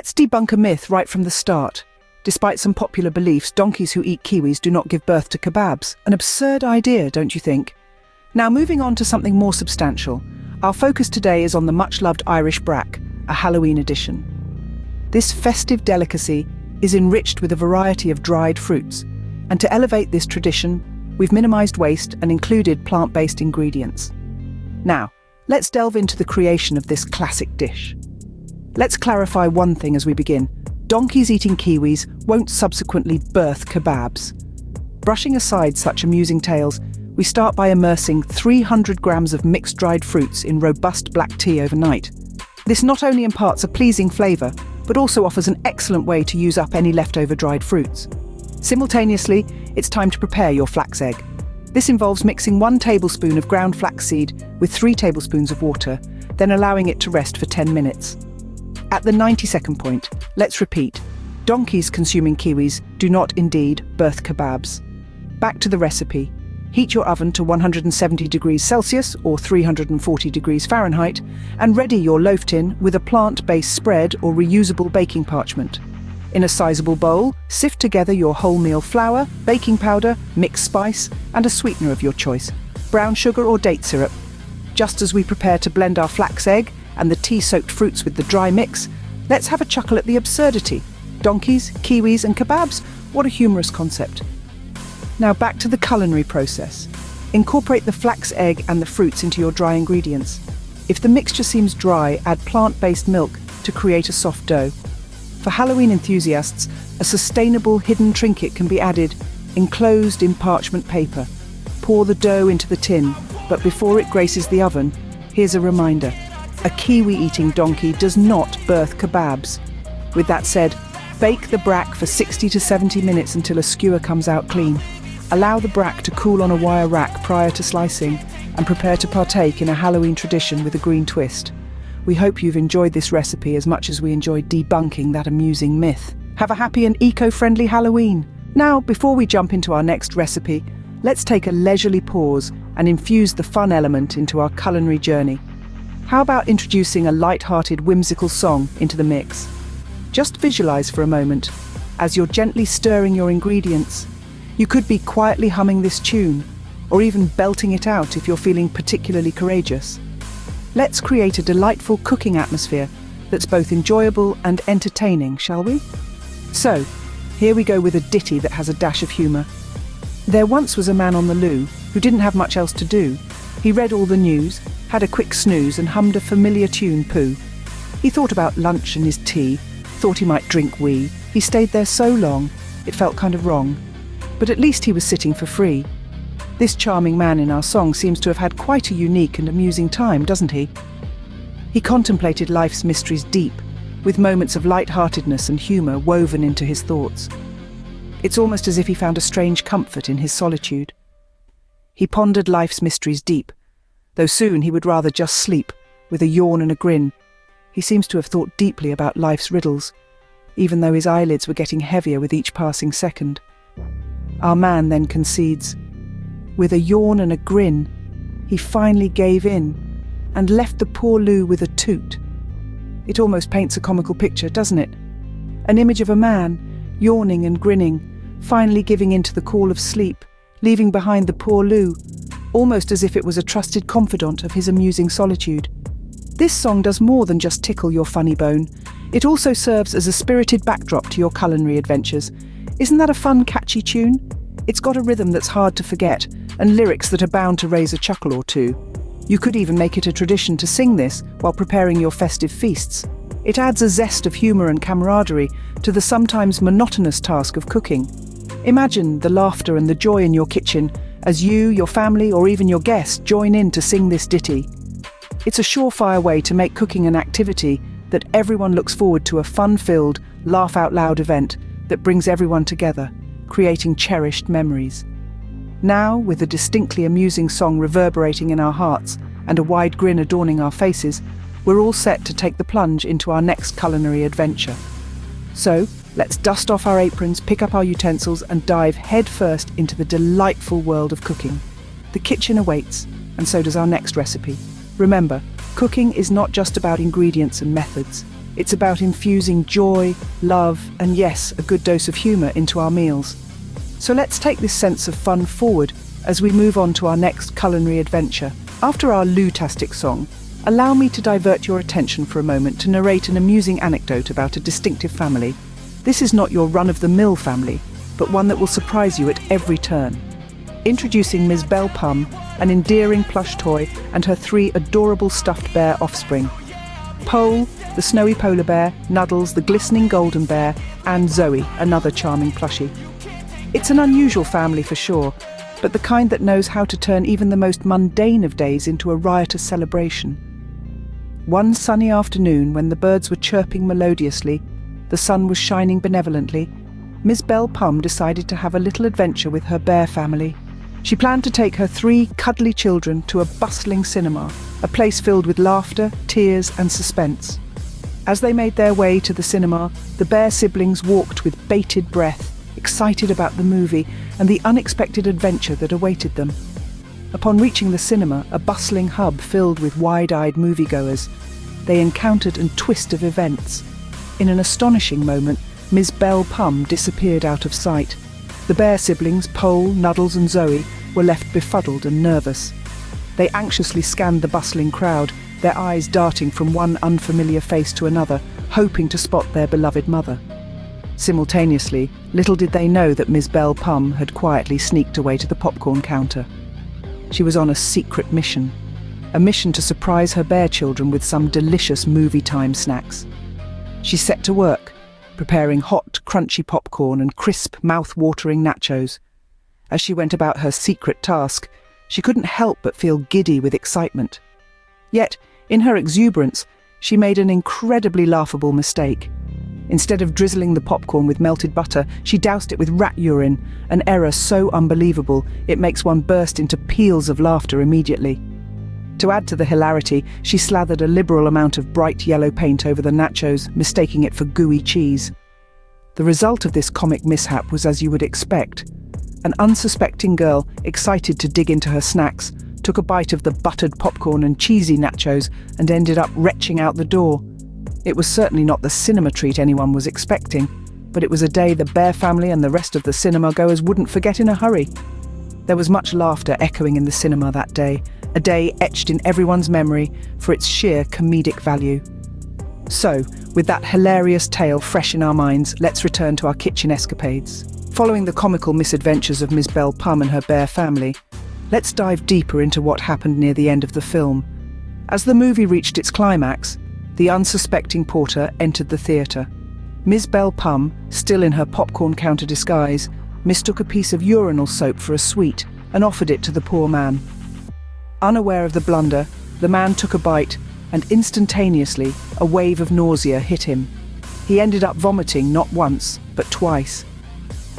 Let's debunk a myth right from the start. Despite some popular beliefs, donkeys who eat kiwis do not give birth to kebabs. An absurd idea, don't you think? Now, moving on to something more substantial. Our focus today is on the much-loved Irish Brack, a Halloween edition. This festive delicacy is enriched with a variety of dried fruits, and to elevate this tradition, we've minimized waste and included plant-based ingredients. Now, let's delve into the creation of this classic dish. Let's clarify one thing as we begin. Donkeys eating kiwis won't subsequently birth kebabs. Brushing aside such amusing tales, we start by immersing 300 grams of mixed dried fruits in robust black tea overnight. This not only imparts a pleasing flavour, but also offers an excellent way to use up any leftover dried fruits. Simultaneously, it's time to prepare your flax egg. This involves mixing 1 tablespoon of ground flaxseed with 3 tablespoons of water, then allowing it to rest for 10 minutes. At the 90-second point, let's repeat, donkeys consuming kiwis do not indeed birth kebabs. Back to the recipe. Heat your oven to 170 degrees Celsius or 340 degrees Fahrenheit and ready your loaf tin with a plant-based spread or reusable baking parchment. In a sizable bowl, sift together your wholemeal flour, baking powder, mixed spice, and a sweetener of your choice, brown sugar or date syrup. Just as we prepare to blend our flax egg and the tea-soaked fruits with the dry mix, let's have a chuckle at the absurdity. Donkeys, kiwis, and kebabs, what a humorous concept. Now back to the culinary process. Incorporate the flax egg and the fruits into your dry ingredients. If the mixture seems dry, add plant-based milk to create a soft dough. For Halloween enthusiasts, a sustainable hidden trinket can be added, enclosed in parchment paper. Pour the dough into the tin, but before it graces the oven, here's a reminder. A kiwi-eating donkey does not birth kebabs. With that said, bake the brack for 60 to 70 minutes until a skewer comes out clean. Allow the brack to cool on a wire rack prior to slicing, and prepare to partake in a Halloween tradition with a green twist. We hope you've enjoyed this recipe as much as we enjoyed debunking that amusing myth. Have a happy and eco-friendly Halloween! Now, before we jump into our next recipe, let's take a leisurely pause and infuse the fun element into our culinary journey. How about introducing a light-hearted, whimsical song into the mix? Just visualize for a moment, as you're gently stirring your ingredients. You could be quietly humming this tune, or even belting it out if you're feeling particularly courageous. Let's create a delightful cooking atmosphere that's both enjoyable and entertaining, shall we? So, here we go with a ditty that has a dash of humour. There once was a man on the loo who didn't have much else to do. He read all the news, had a quick snooze and hummed a familiar tune, Pooh. He thought about lunch and his tea, thought he might drink wee. He stayed there so long, it felt kind of wrong. But at least he was sitting for free. This charming man in our song seems to have had quite a unique and amusing time, doesn't he? He contemplated life's mysteries deep, with moments of light-heartedness and humour woven into his thoughts. It's almost as if he found a strange comfort in his solitude. He pondered life's mysteries deep, though soon he would rather just sleep, with a yawn and a grin. He seems to have thought deeply about life's riddles, even though his eyelids were getting heavier with each passing second. Our man then concedes. With a yawn and a grin, he finally gave in and left the poor Loo with a toot. It almost paints a comical picture, doesn't it? An image of a man, yawning and grinning, finally giving in to the call of sleep, leaving behind the poor Loo, almost as if it was a trusted confidant of his amusing solitude. This song does more than just tickle your funny bone. It also serves as a spirited backdrop to your culinary adventures. Isn't that a fun, catchy tune? It's got a rhythm that's hard to forget, and lyrics that are bound to raise a chuckle or two. You could even make it a tradition to sing this while preparing your festive feasts. It adds a zest of humour and camaraderie to the sometimes monotonous task of cooking. Imagine the laughter and the joy in your kitchen as you, your family, or even your guests join in to sing this ditty. It's a surefire way to make cooking an activity that everyone looks forward to, a fun-filled, laugh-out-loud event that brings everyone together, creating cherished memories. Now, with a distinctly amusing song reverberating in our hearts and a wide grin adorning our faces, we're all set to take the plunge into our next culinary adventure. So, let's dust off our aprons, pick up our utensils, and dive headfirst into the delightful world of cooking. The kitchen awaits, and so does our next recipe. Remember, cooking is not just about ingredients and methods. It's about infusing joy, love, and yes, a good dose of humour into our meals. So let's take this sense of fun forward as we move on to our next culinary adventure. After our Loo-tastic song, allow me to divert your attention for a moment to narrate an amusing anecdote about a distinctive family. This is not your run-of-the-mill family, but one that will surprise you at every turn. Introducing Ms. Belle Pum, an endearing plush toy, and her 3 adorable stuffed bear offspring. Pole, the snowy polar bear, Nuddles, the glistening golden bear, and Zoe, another charming plushie. It's an unusual family for sure, but the kind that knows how to turn even the most mundane of days into a riotous celebration. One sunny afternoon, when the birds were chirping melodiously, the sun was shining benevolently, Miss Belle Pum decided to have a little adventure with her bear family. She planned to take her 3 cuddly children to a bustling cinema, a place filled with laughter, tears, and suspense. As they made their way to the cinema, the bear siblings walked with bated breath, excited about the movie and the unexpected adventure that awaited them. Upon reaching the cinema, a bustling hub filled with wide-eyed moviegoers, they encountered a twist of events. In an astonishing moment, Ms. Belle Pum disappeared out of sight. The bear siblings, Pole, Nuddles and Zoe, were left befuddled and nervous. They anxiously scanned the bustling crowd, their eyes darting from one unfamiliar face to another, hoping to spot their beloved mother. Simultaneously, little did they know that Ms. Belle Pum had quietly sneaked away to the popcorn counter. She was on a secret mission, a mission to surprise her bear children with some delicious movie-time snacks. She set to work, preparing hot, crunchy popcorn and crisp, mouth-watering nachos. As she went about her secret task, she couldn't help but feel giddy with excitement. Yet, in her exuberance, she made an incredibly laughable mistake. Instead of drizzling the popcorn with melted butter, she doused it with rat urine, an error so unbelievable it makes one burst into peals of laughter immediately. To add to the hilarity, she slathered a liberal amount of bright yellow paint over the nachos, mistaking it for gooey cheese. The result of this comic mishap was as you would expect. An unsuspecting girl, excited to dig into her snacks, took a bite of the buttered popcorn and cheesy nachos and ended up retching out the door. It was certainly not the cinema treat anyone was expecting, but it was a day the bear family and the rest of the cinema goers wouldn't forget in a hurry. There was much laughter echoing in the cinema that day, a day etched in everyone's memory for its sheer comedic value. So, with that hilarious tale fresh in our minds, let's return to our kitchen escapades. Following the comical misadventures of Miss Belle Pum and her bear family, let's dive deeper into what happened near the end of the film. As the movie reached its climax, the unsuspecting porter entered the theatre. Miss Belle Pum, still in her popcorn counter disguise, mistook a piece of urinal soap for a sweet and offered it to the poor man. Unaware of the blunder, the man took a bite, and instantaneously, a wave of nausea hit him. He ended up vomiting not once, but twice.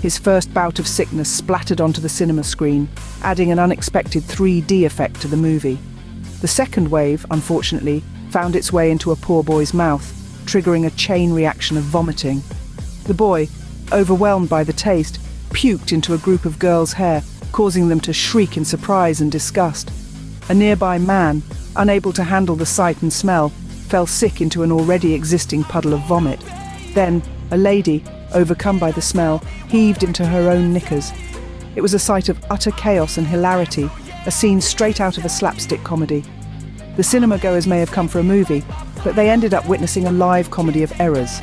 His first bout of sickness splattered onto the cinema screen, adding an unexpected 3D effect to the movie. The second wave, unfortunately, found its way into a poor boy's mouth, triggering a chain reaction of vomiting. The boy, overwhelmed by the taste, puked into a group of girls' hair, causing them to shriek in surprise and disgust. A nearby man, unable to handle the sight and smell, fell sick into an already existing puddle of vomit. Then, a lady, overcome by the smell, heaved into her own knickers. It was a sight of utter chaos and hilarity, a scene straight out of a slapstick comedy. The cinema-goers may have come for a movie, but they ended up witnessing a live comedy of errors.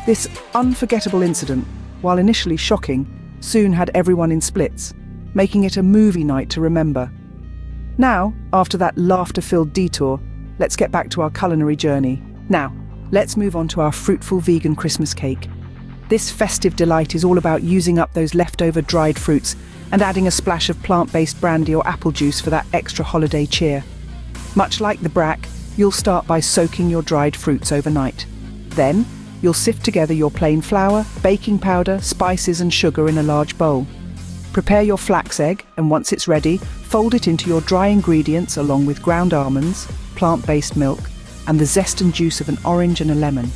This unforgettable incident, while initially shocking, soon had everyone in splits, making it a movie night to remember. Now, after that laughter-filled detour, let's get back to our culinary journey. Now, let's move on to our Fruitful Vegan Christmas Cake. This festive delight is all about using up those leftover dried fruits and adding a splash of plant-based brandy or apple juice for that extra holiday cheer. Much like the Brack, you'll start by soaking your dried fruits overnight. Then, you'll sift together your plain flour, baking powder, spices and sugar in a large bowl. Prepare your flax egg, and once it's ready, fold it into your dry ingredients along with ground almonds, plant-based milk, and the zest and juice of an orange and a lemon.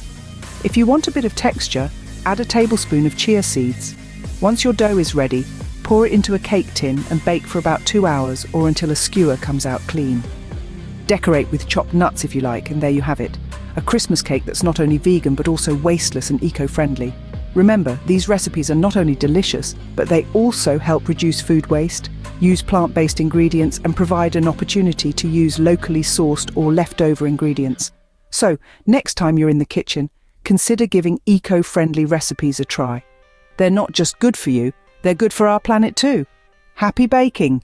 If you want a bit of texture, add a tablespoon of chia seeds. Once your dough is ready, pour it into a cake tin and bake for about 2 hours or until a skewer comes out clean. Decorate with chopped nuts if you like, and there you have it. a Christmas cake that's not only vegan but also wasteless and eco-friendly. Remember, these recipes are not only delicious, but they also help reduce food waste, use plant-based ingredients, and provide an opportunity to use locally sourced or leftover ingredients. So, next time you're in the kitchen, consider giving eco-friendly recipes a try. They're not just good for you, they're good for our planet too. Happy baking!